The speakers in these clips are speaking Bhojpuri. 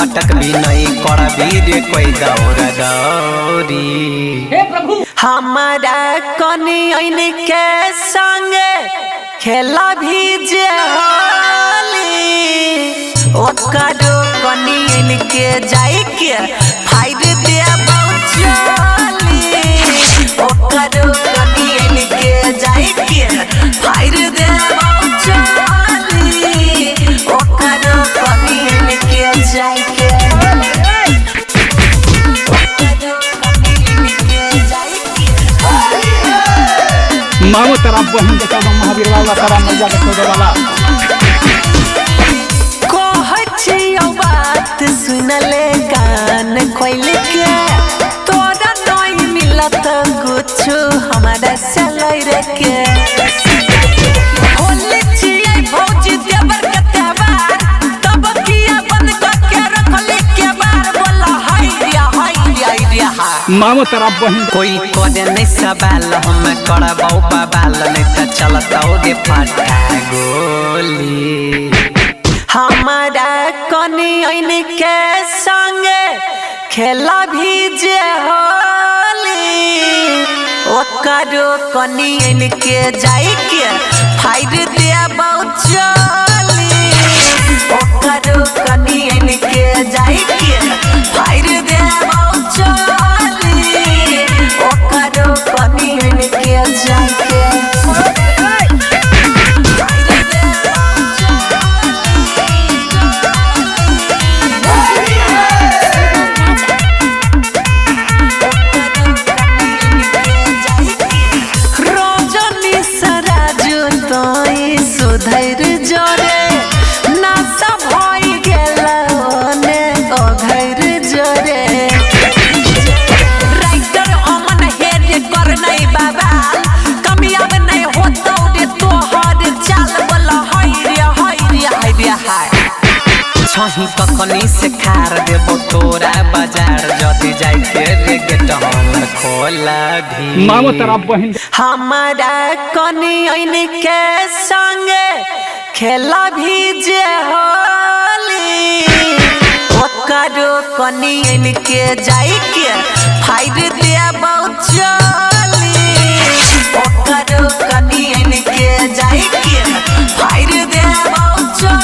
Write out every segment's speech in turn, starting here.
पटक भी नहीं कर रे कोई दौड़ दौरी। हे प्रभु हमारा कनियन के संग खेला भी जे होली ओकरो कनियन के जाई के फाइर देबौ चली। ओकरो कनियन के जाई के फाइर देबौ चली। ओकरो कनियन के जाई के मामो तेरा बहन के सब महावीर वाला तेरा मैया के खोदे वाला कहछियो बात सुनले कान खोल के तोरा नहीं मिलत कुछ हमारा सलाई रे के। होली छिए भौजी देवर के त्योहार तब किया बंद के रखले के बार बोला हाय रे हाय। मामो तेरा बहन कोई करे नहीं सवाल हम करबौ बवाल नहीं तो चलतौ रे फटा गोली। हमारा कनियन के संग खेला भी जे होली ओकरो कनियन के जाई के फाइर देबौ चली। ओकरो कनियन के जाई के फाइर देबौ चली। ओकरो कनियन के जाई के सुधर जोरे नासा भई गेलने ओघर जोरे। राइटर अमन हेड कर नहीं बाबा कमियाब नहीं होतो रे तोहर चाल बोला हाय रे हाय। छही कखनी से खार देबो तोरा बाजार जदी जाई के रे गेट हम खोला भी। मामो तेरा बहन हमारा कनियन के संग खेला भी जे होली ओकरो कनियन के जाई के फाइर देबौ चली। ओकरो कनियन के जाई के फाइर देबौ चली।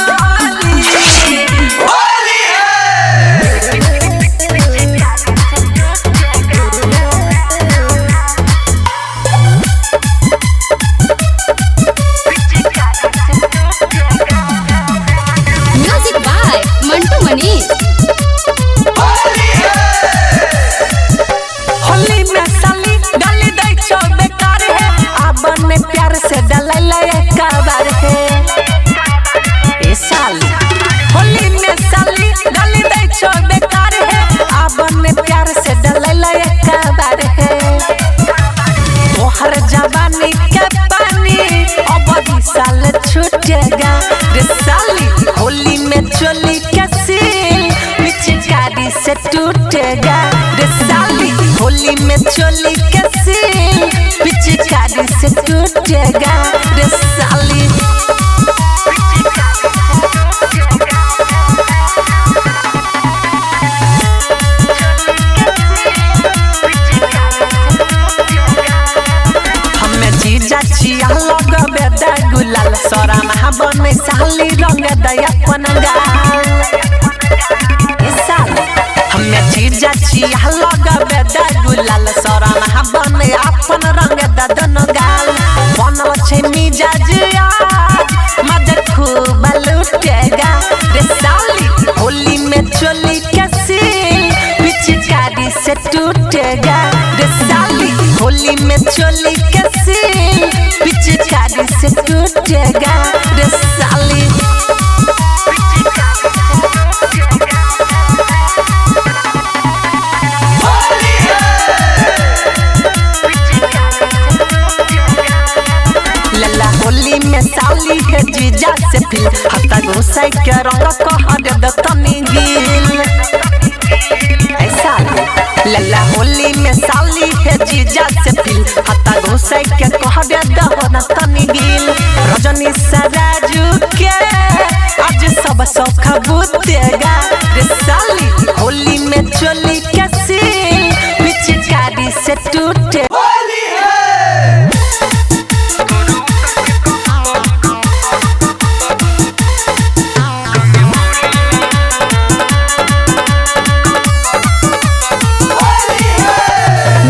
म्यूजिक बाय मंटू मनी। होली में साली डाली दै छो बेकार है आबन में प्यार से डलैला एक बार है। ए साली होली में साली डाली दै छो बेकार है आबन में प्यार से डलैला एक बार है। तोहर जवानी के पानी अब 20 साल छूटेगा रे साली। होली में चोली के सील पिचकारी से टूटेगा रे साली। होली में चोली के सील पिचकारी से टूटेगा रे साली। जीजा छिया लगबे दा गुलाल सरा महाबन साली रंग दया अपन गाल। ए साली हमें जीजा छिया लगबे दा गुलाल सरा महाबन अपन रंग दा दोनों गाल। बनल छै मिजाज आज मजा खूब लूटेगा रे साली। होली में चोली के सील पिचकारी से टूटेगा रे साली। होली में चोली के सील पिचकारी से टूटेगा रे साली। लला होली में साली है जीजा से फिल हत्ता घुसाई के रंग कह दे दतनी गिल। ऐसा लला होली में साली है जीजा से फिल हत्ता घुसाई के कह दे दतनी गिल। रजनी सराजू के आज सब सौख बुतेगा रे साली होली में चोली के सील पिचकारी से टूटे।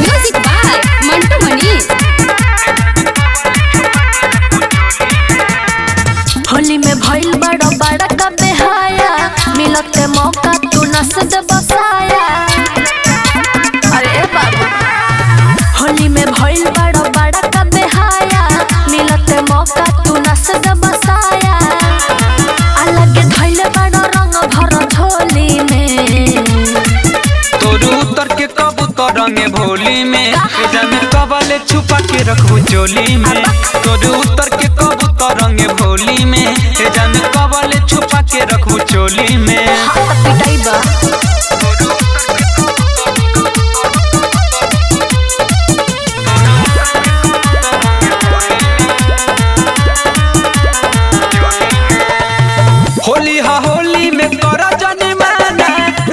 म्यूजिक बाय मंटू मनी। होली में भइल बड़ा बड़ा का बेहाया मिलते मौका तू नस दे बसाया। अरे बाबू होली में भइल बड़ा बड़ा का बेहाया मिलते मौका तू नस दे बसाया। अलग धइल बड़ा रंग भर झोली में तोरू उतर के कबूतर रंगे भोली में जाने कबले छुपा के रखू चोली में। तोरू उतर के कबूतर रंगे भोली में जाने कबले छुपा के रखू चोली में। हाथ पिटाई बा होली हा होली में करा जाने माना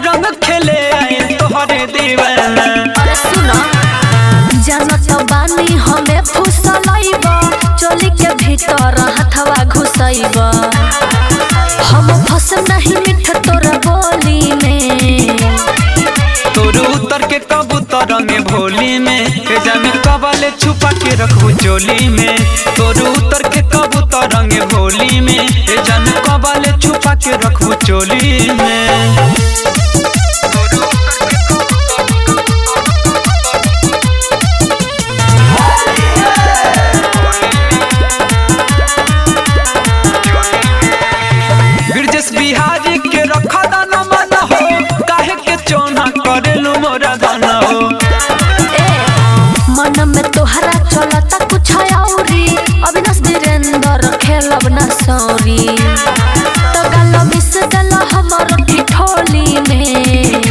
रंग खेले आए तोहरे दीवाना। अरे सुनो जानत बानी हमें फुसलैब चोली के भीतर हथवा घुसैब। हम फस नहीं मिठ तोर बोली में तोरू उतर के कबूतर रंगे भोली में जाने कबले छुपा के रखू चोली में। तोरू उतर के कबूतर रंगे भोली में जाने कबले छुपा के रखू चोली में। ब्रिजेश बिहारी के रखा दाना मन हो काहे के चोना करेलू मोरा दाना हो। ए मन में तोहरा चलता कुछ औरी अविनाश वीरेंद्र खेलब ना सौरी तो गल मिस गल हमर ठिठोली में।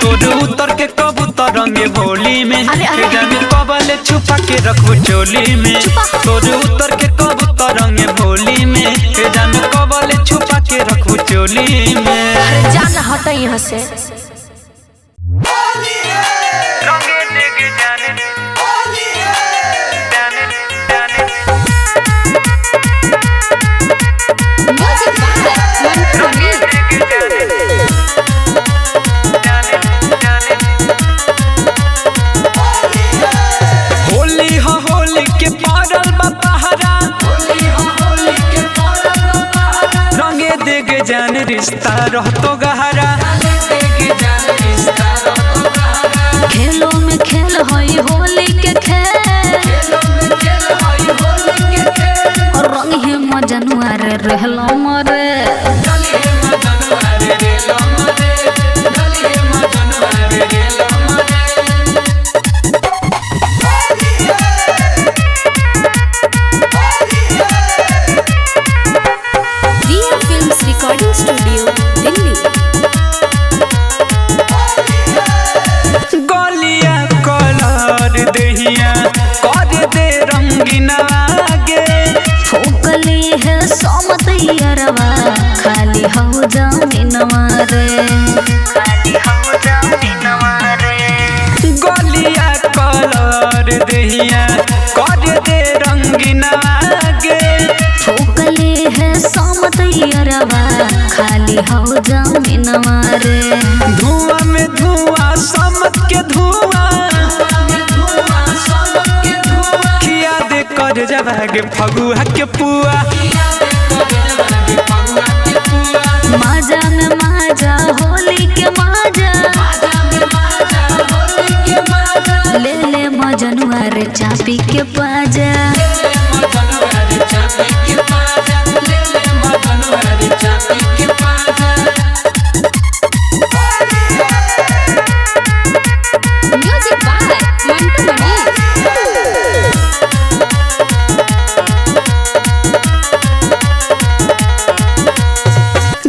तोरू उतर के कबूतर रंगे भोली में अरे, अरे। जाने कबले छुपा के रखू चोली में। तोरू उतर के कबूतर रंगे भोली में जाने कबले छुपा के रखू चोली में। अरे जाना हट यहाँ से। म्यूजिक बाय मंटू मनी। होली हा होली के पारल बा पहरा रंगे देगे जान रिश्ता रहतो गहरा। खेलों में खेल होई होली के खेल और रंग है मजनुआ रे रहलो मरे। Real films recording studio Delhi. गलिया कलर दहिया कर दे रंगीन आगे। फूकली है सोमतैयरवा खाली हो जमीनवा रे गलिया कलर दहिया कर दे रंगीन आगे। फूकली है सोमतैयरवा खाली हो जमीनवा रे। धुआं में धुआं समत के धुआं खिया दे कर जवागे फगुआ के पुआ। माजा में माजा होली के माजा ले ले मजनुआ रे चापी के पाजा। म्यूजिक बाय मंटू मनी।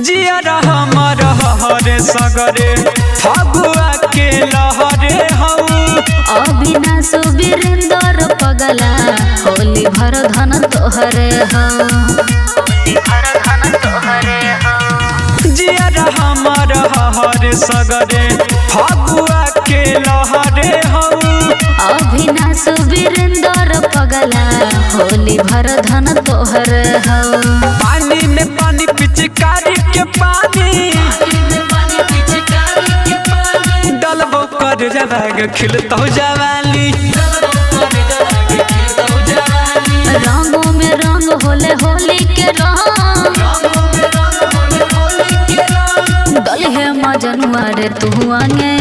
जिया हमर हरे सगरे फगुआ के लहरे हऊ। अविनाश वीरेंद्र पगला होली भर धन तोहरे हो। जिया हमर हर सगरे फगुआ के लहरे हऊ अभिनाश वीरेंद्र पगला होली भर धन तोहर हो। पानी में पानी पिचकारी के पानी डलबो कर जवाग खिलतो जवाली रंगों में रंग होले होली के रंग गली है मजनुआ रे तू आने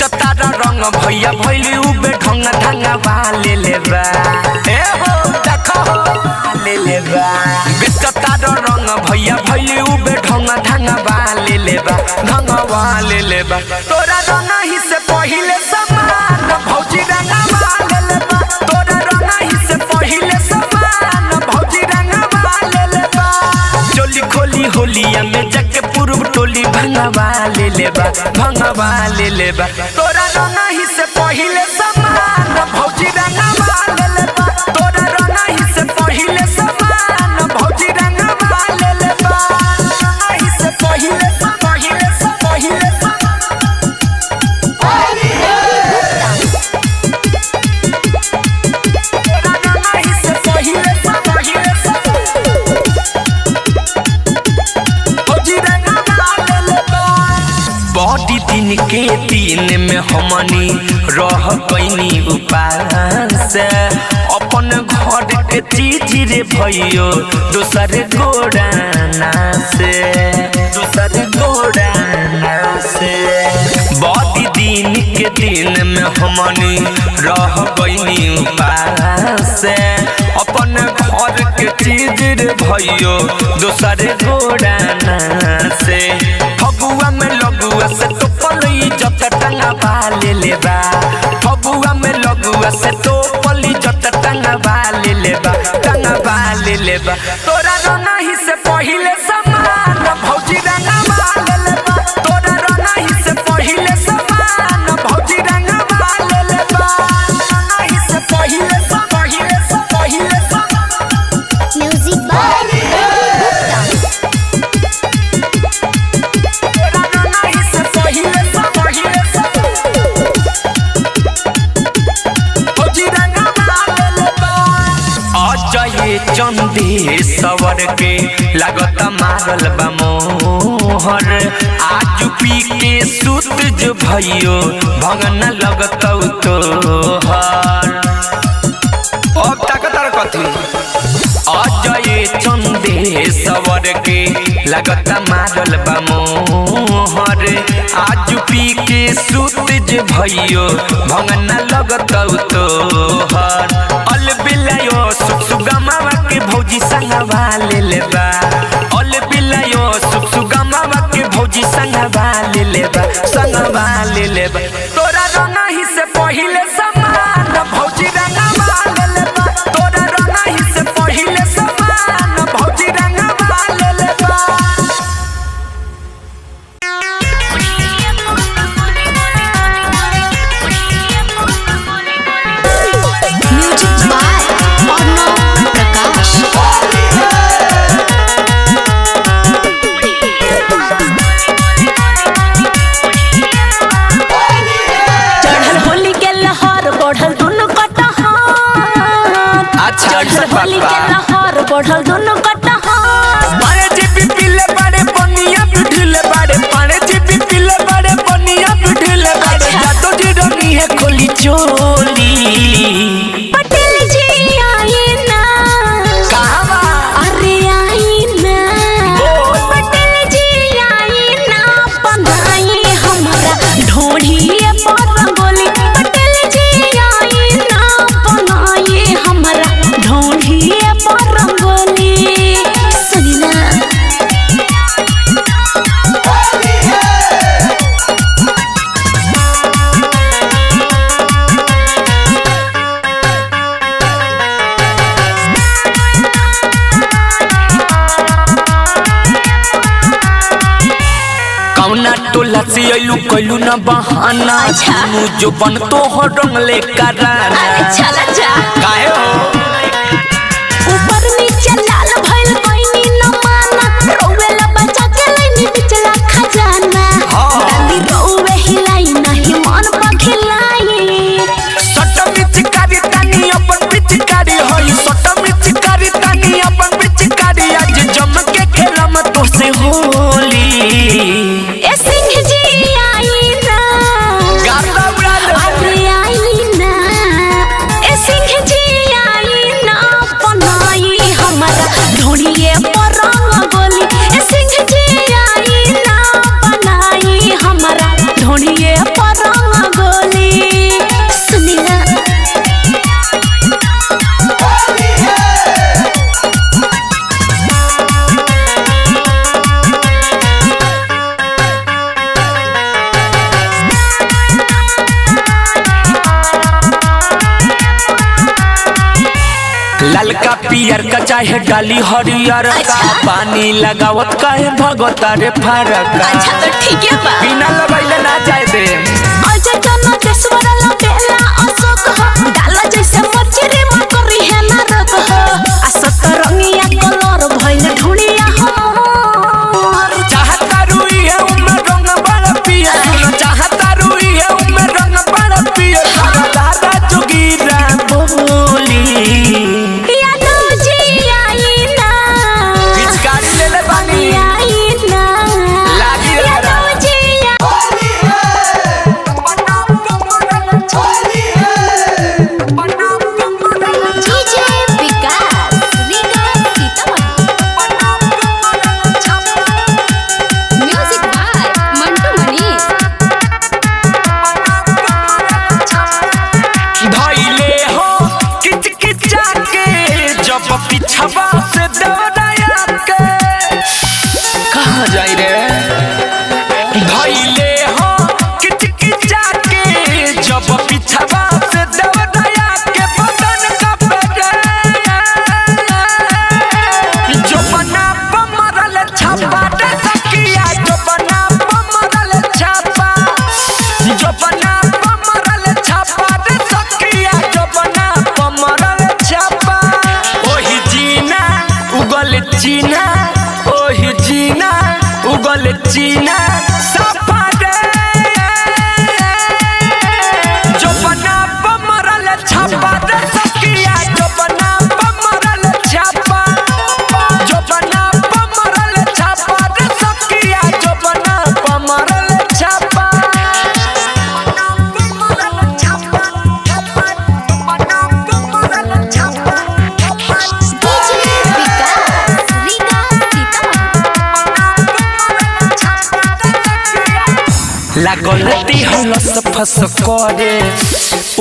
भैया भैली उबे ढंगा ढंगा वाले लेबा ए हो देखो ले लेबा बिस्कता रंग भैया भैली उबे ढंगा ढंगा वाले लेबा ढंगा वाले लेबा तोरा रंग ही से पहिले समान भौजी रंगा वाले लेबा तोरा रंग ही से पहिले समान भौजी रंगा वाले लेबा चोली खोली होलिया में जाके पूर्व टोली भंगा वाले लेबा तोरा रंग ही से पहिले समान भौजी रंगा वाले लेबा तोरा रंग ही से पहिले समान भौजी रंगा वाले लेबा ही से पहिले बड़ी दिन के दिन में हमनी रह गईनी उपास अपन घर के चीज रे भइयो दूसर गोड़ाना से बड़ी दिन के दिन में हमनी रह गईनी उपास अपन घर के चीज रे भइयो दूसर गोड़ाना से फगुआ में लगुआ से तो पली जत टंगा वाले लेबा फगुआ में लगुआ से तो पली जत टंगा वाले लेबा तोरा रंग ही से पहिले समान भौजी रंगा वाले लेबा तोरा रंग ही से पहिले समान भौजी रंगा वाले लेबा ही से पहिले म्यूजिक बाय चंदे सवर के लागत मारल बा मोहर आज पी के सुत जो भइयो भगन लगत तोहर अब ताकतर कथी अजय चंदे सवर के लागत मारल बा मोहर आज पी के सुत जो भइयो भगन लगत तोहर अलबिलायो सुगमावा के भौजी संगवा ले लेबा अलबिलायो सुगमावा के भौजी संगवा ले लेबा तोरा रंग ही से पहिले समान भौजी रंगवा ले लेबा तोरा रंग ही से पहिले समान भौजी रंगवा ले लेबा म्यूजिक बाय अर्णव प्रकाश। चढ़ल होली के लहर बढ़ल दुनु कटहार चढ़ल होली के लहर बढ़ल दुनु कटहार पाने जीपी पीले बड़े बनिया बिठले बड़े पाने जीपी पीले बड़े बनिया बिठले बड़े जातो जी रंगी है खोली चोली पटेल जी आए ना कहवा अरे आए ना पटेल जी आए ना बनाई हमारा ढोढ़िए पर रंगोली पटेल जी आए ना बनाई हमारा ढोढ़िए पर रंगोली सुनी ना खाती आइलू कइलू ना बहाना सुनु जो बन तो हो रंगले कराना चला जा काहे हो ऊपर नीचे लाल भइल कोइनी न माना रोवेला बचा के लेनी पिछला खजाना डाली रोवे हिलाई नहीं मन पखिलाई सटम चिकारी तानी अपन पिचकारी होई सटम चिकारी तानी अपन पिचकारी आज जम के खेलम तो से होली ए सिंह जी आई ना गाता ब्रादर अरे आई ना ए सिंह जी आई ना बनाई हमारा ढोलिए पर गोली ए सिंह जी आई ना बनाई हमारा ढोलिए पर गोली सुनी ना ललका पियर का चाहे डाली हरियर का पानी लगावत काहे भगवता रे फरक अच्छा तो ठीक है बा बिना लगैले ना जाए दे अजय तना देशवर लबेला अशोक हो डाला जैसे मछरी मन करी है ना रत हो असत रंगिया कलर भइल ढुलिया हो चाहता रुई है उनमें रंग बड़ा पिया चाहता रुई है उनमें रंग बड़ा पिया दादा जोगीरा बोली यादव जी आई ना पिचकारी ले ले बानी आई ना लागी रे Yadav ji DJ Vikas Riga Sitamarhi music by Mantu Manish धइले हो किच किचा के जब पिछवा से दौड़ाया के कहाँ जाई रे धइले हो किच किचा के जब पिछवा से दौड़ाया के बदन का पेरे जो बना पमरल छापा दे सकिया जो बना पमरल छापा जो बना पमरल छापा दे सकिया जो बना पमरल छापा ओही जीना उगल चीना ओही जीना उगल चीना सापा दे जो बना पमरल छापा दे सकिया जो बना पमरल छापा जो बना पमरल छापा दे सकिया जो बना पमरल छापा डीजे विकास रीगा सीतामढ़ी लागल दिहलस फस करे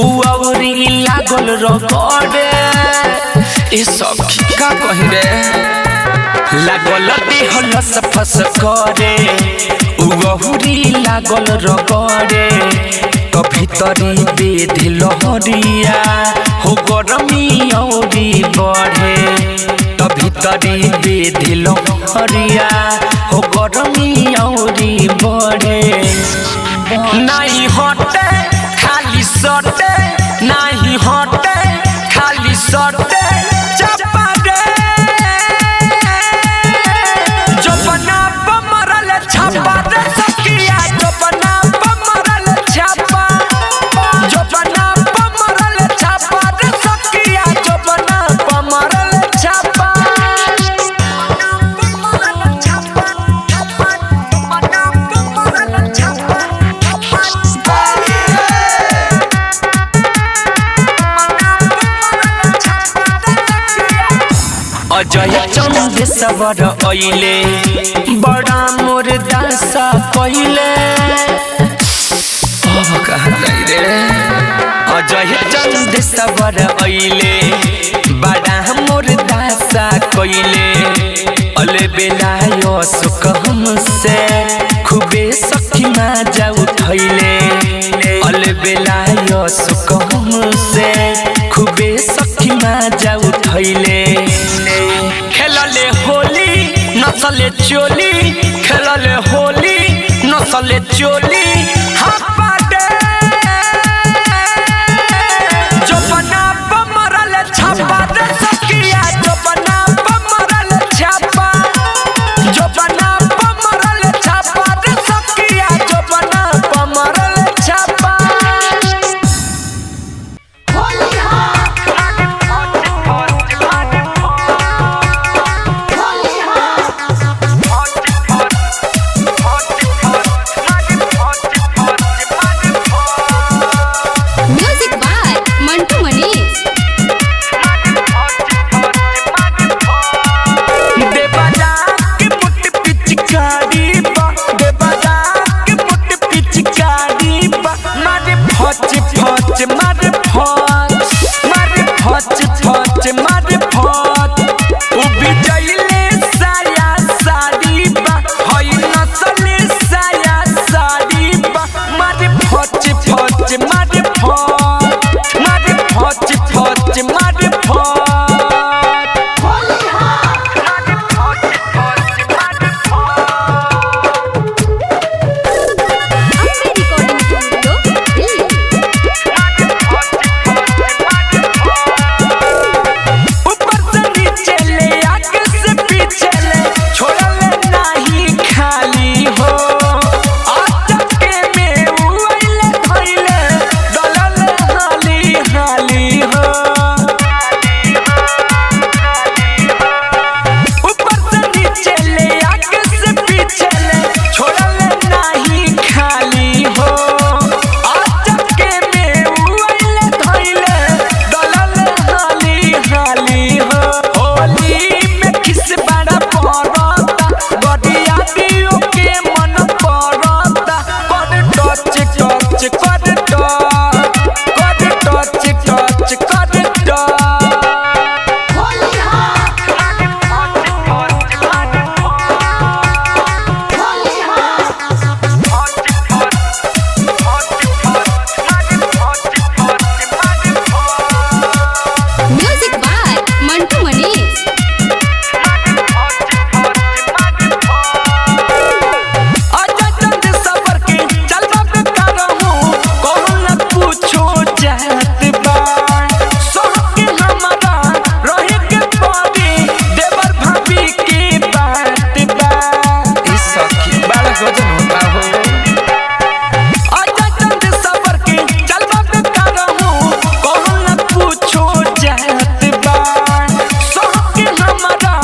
उआवरी लागल रगड़े ए सखी का कहि रे लागल दिहलस फस करे उआवरी लागल रगड़े तो भीतरी बेधि लहरिया हो गरमी औरी बढ़े तो भीतरी बेधि लहरिया हो गरमी औरी बढ़े नहीं हटे खाली सटे नहीं हटे खाली सटे चपा रे जो बना पमरल छापा दे सकिया जो बना पमरल छापा जो बना पमरल छापा दे सकिया जो बना पमरल छापा अजय चंद सवर अइले बड़ा मोर दासा कइले अब कहाँ जाई रे अजय चंद सवर अइले बड़ा मोर दासा कइले अले बेलायो सुख हमसे खूबे सखी मा जाऊ थैले अले बेलायो सुख हमसे खूबे सखी मा जाऊ थैले खेलले होली नचले चोली खेलले होली नसले चोली हापाडे जो बना पमरल छापा रे सखिया जो बना पमरल छापा जो बना पमरल छापा रे सखिया जो बना पमरल छापा म्यूजिक बाय मंटू मनीष। देवदा के मुट्ठी पिचकारी बा देवदा के मुट्ठी पिचकारी बा मारे फच फच मारे फच मारे फच फच मारे फच उबी जाइले साया साड़ी बा हई नसले साया साड़ी बा मारे फच फच मारे फच मारे फच फच मारे फच ऊपर से नीचे ले आगे से पीछे ले छोड़ल नहीं खाली हो आटके में उइले धइले डलल हाली हाली हो ऊपर से नीचे ले आगे से पीछे ले छोड़ल नहीं खाली हो आटके में उइले धइले डलल हाली हाली हो होली में किस बड़ा पड़ता बडिया दियो के मन पड़ता कर टच टच कर टच टच कर म्यूजिक बाय मंटू मनीष। आजा चंद सफर के चलबा पे करहूं कहूं न पूछो जात बा सोह के हमारा रहे के पड़ी देवर भाभी की बात बा इस सखी बड़ा गजन होता हो आजा चंद सफर के चलबा पे करहूं कहूं न पूछो जात बा सोह के हमारा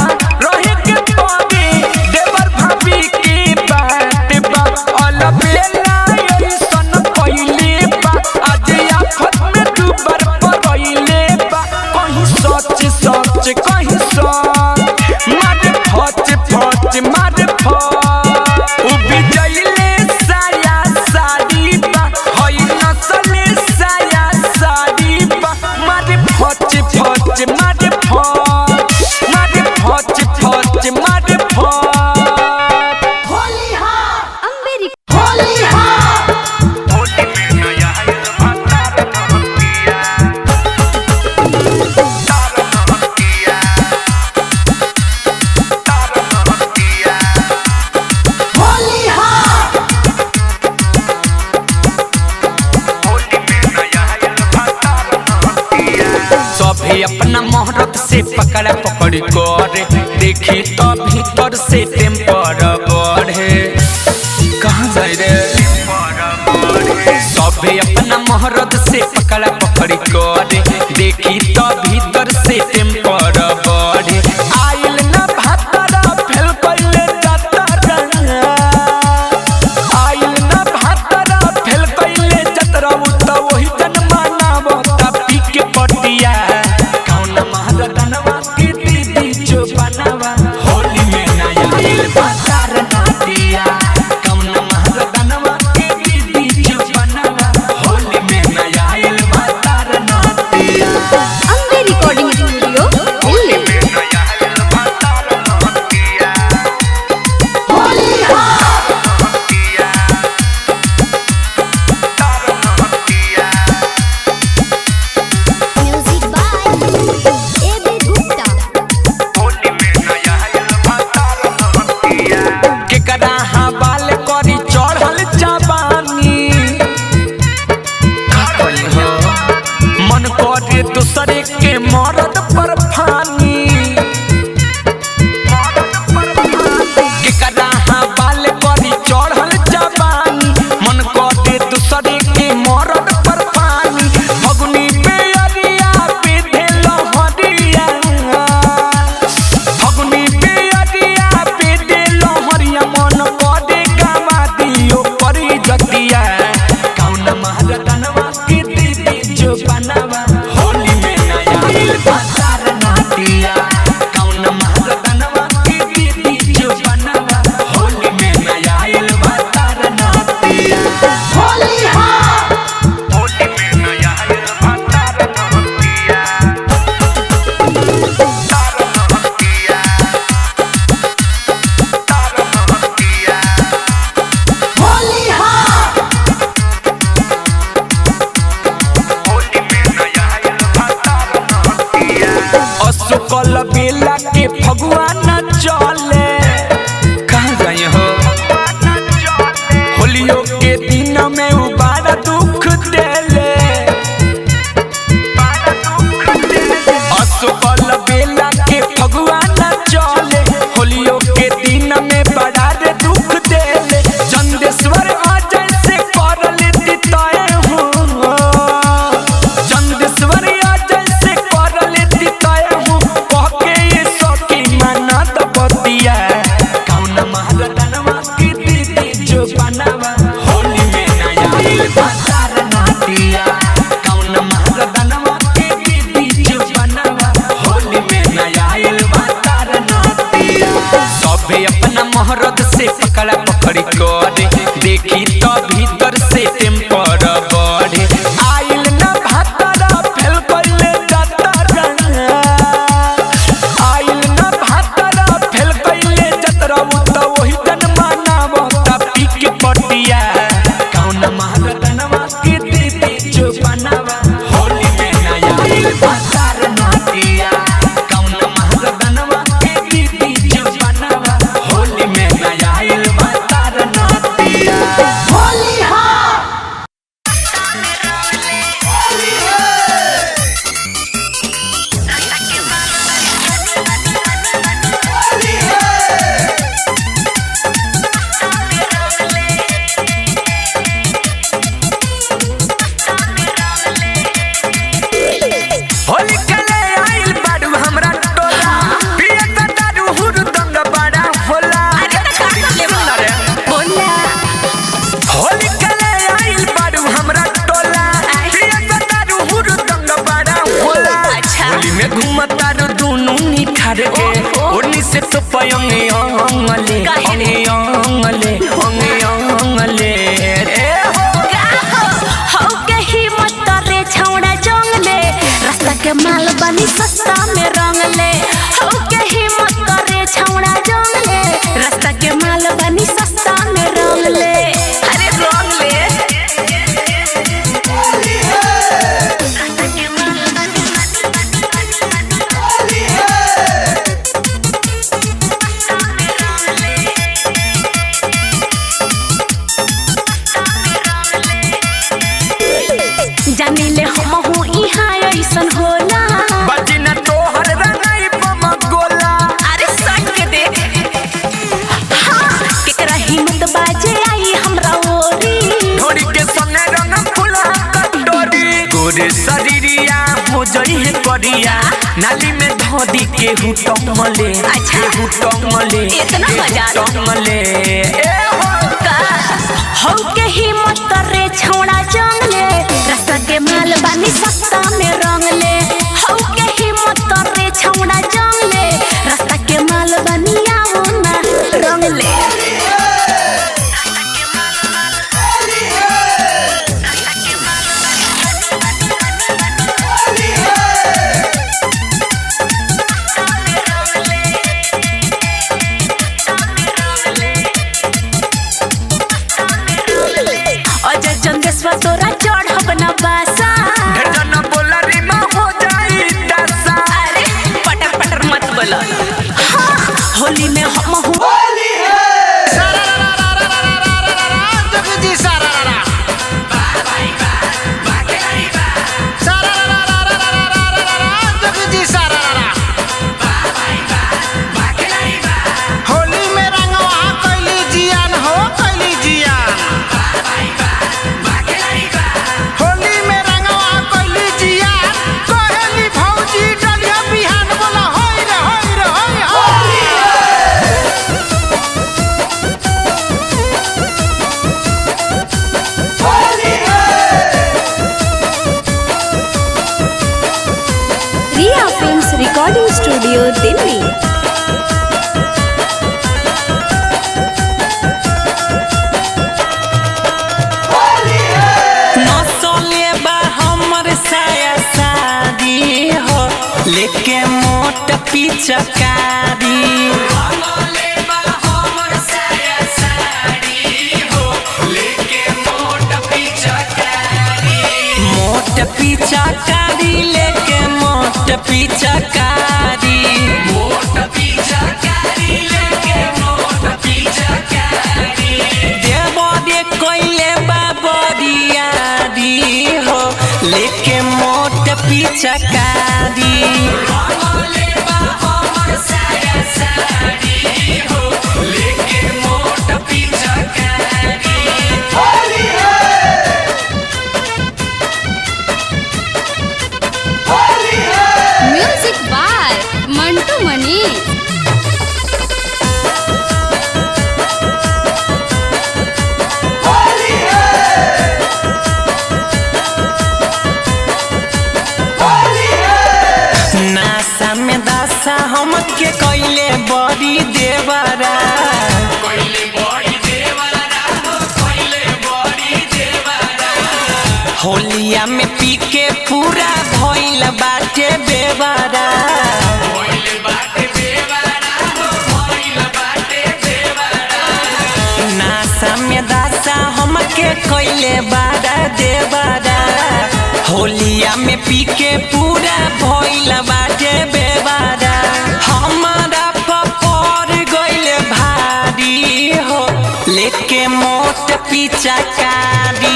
रहे के पड़ी देवर भाभी की बात बा अलबेला ऐसन पहिले बा आज आफत में डूबर पड़ैले बा कहीं सच सच कहीं सच मारे फच फच मारे फच उबी जाइले साया साड़ी बा हई नसले साया साड़ी बा मारे फच फच मारे फच मारे फच फच मारे फच सभी अपना मोहरत से पकड़ा पकड़ी करे देखी तो भीतर से टेम्पर बढ़े कहाँ जाए रे सभी अपना मोहरत से पकड़ा पकड़ी करे देखी तो भीतर से टेम्पर बढ़े आइल ना भातरा फेल कइले जतरा आइल ना भातरा फेल कइले जतरा तो वही जन मानावता पी के पटिया कौन महारतनवा के दीदी जो बनावा होली में नया आइल बाजार ना दिया कौन महारतनवा के दीदी जो बनावा होली में नया आइल बाजार ना दिया अंबे रिकॉर्डिंग स्टूडियो दिल्ली। दूसरे के मरद पर फानी केकरा बाल करी चढ़ल जवानी मन करे दूसरे के मरद पर फानी फगुनी पे अरिया पे देलो हरिया फगुनी पे अरिया पे देलो हरिया मन करे गावा दियो परी जतिया कौन महारतनवा के दीदी जो बनवा होली में नया आइल बाजार नाटिया कौन महारतनवा के दीदी जो बनवा होली में नया आइल बाजार नाटिया होली में नया आइल बाजार नाटिया असुकल बेला के फगुआ न चले कहाँ जाए हो होलियो के दिन में उबारा दुख देले असुकल बेला के फगुआ न चले होलियो के दिन में बड़ा रे दुख देले चंदेश्वर अजय से करल दिताए हो चंदेश्वर अजय से करल दिताए हो कह के ये सखी माना दबतिया कौन महारतनवा की दीदी जो बनवा होली में नया आइल बाजार नाटिया कौन महारतनवा की दीदी जो बनवा होली में नया आइल बाजार नाटिया सबे अपना महरद से पकड़ा पकड़ी करे देखी तो भीतर से टेम्पर बढ़े आइल न भातरा फेल कइले जतरा आइल न भातरा फेल कइले जतरा तो वही जन मानाव तपी के पटिया कौन महारतनवा के दीदी जो बनवा होली में नया आइल बाजार नाटिया कौन महारतनवा के दीदी जो बनवा होली में नया आइल बाजार नाटिया होली खेले आइल बाडू हमरा टोला पिया का दारू हुरदंग बड़ा होला होली खेले आइल बाडू हमरा टोला पिया का दारू हुरदंग बड़ा होला होली में घूमता रो दोनों निखार के ओनी से तो पयंगे अंगले अंगले अंगले ए हो के हिम्मत रे छौड़ा जंगले रास्ता के माल बनी सस्ता में रंगले हो के हिम्मत रे छौड़ा जंगले रास्ता के माल बनी सस्ता में रंगले अरे रंगले जानिले हम हूँ इहाँ ऐसन होला बाजी न तोहर रंगाई बम गोला अरे सट के देख हाँ केकरा हिम्मत बाजे आई हमरा ओरी ढोरी के संगे रंग फुला कटोरी गोरे शरीरिया हो जई है करिया नाली में धोदी के हुटमले अच्छा। हुटमले इतना मजा हुटमले ए हो हो के हिम्मत रे छौड़ा जंगले रास्ता के माल बानी सस्ता में रंगले हो के हिम्मत रे छौड़ा जंगले रास्ता के माल बानी आओ ना रंगले अजय चंदेश्वर तोरा चढ़ब न बासा ढेर जन बोला रे रिकॉर्डिंग स्टूडियो दिल्ली। नसले बा हमर साया साड़ी हो लेके मोट पिचकारी मोट पिचकारी लेके मोट पिचकारी देवरे कोइले बाबरियारी हो लेके मोट पिचकारी म्यूजिक बाय मंटू मनी। नासा में दासा हमके कोइले बड़ी देवरा होलिया में पी के पूरा भइल बाटे बेवारा नासा में दासा हमके कोइले बारा देवरा होलिया में पी के पूरा भइल बाटे बेवारा हमारा पपर गइले भारी हो लेके मोट पिचकारी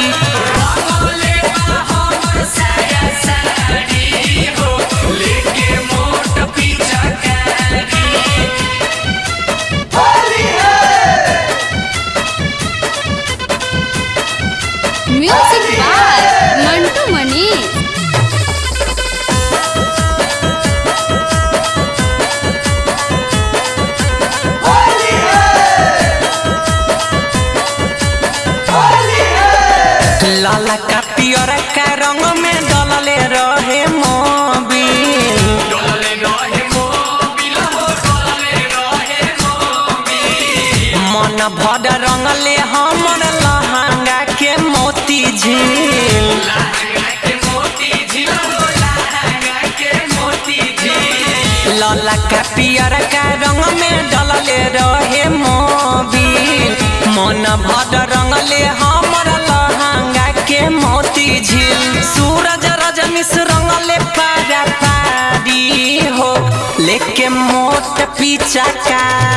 म्यूजिक बाय मंटू मनी। लाला का पियर का रंग में डलले रहे मोबिल मन भर रंगले हमर लहंगा के मोती झील लाला का पियर का रंग में डलले रहे मोबिल मन भर रंगले हमर लहंगा के मोती झील सूरज रजनीश रंगले पारा पारी हो लेके मोट पिचकारी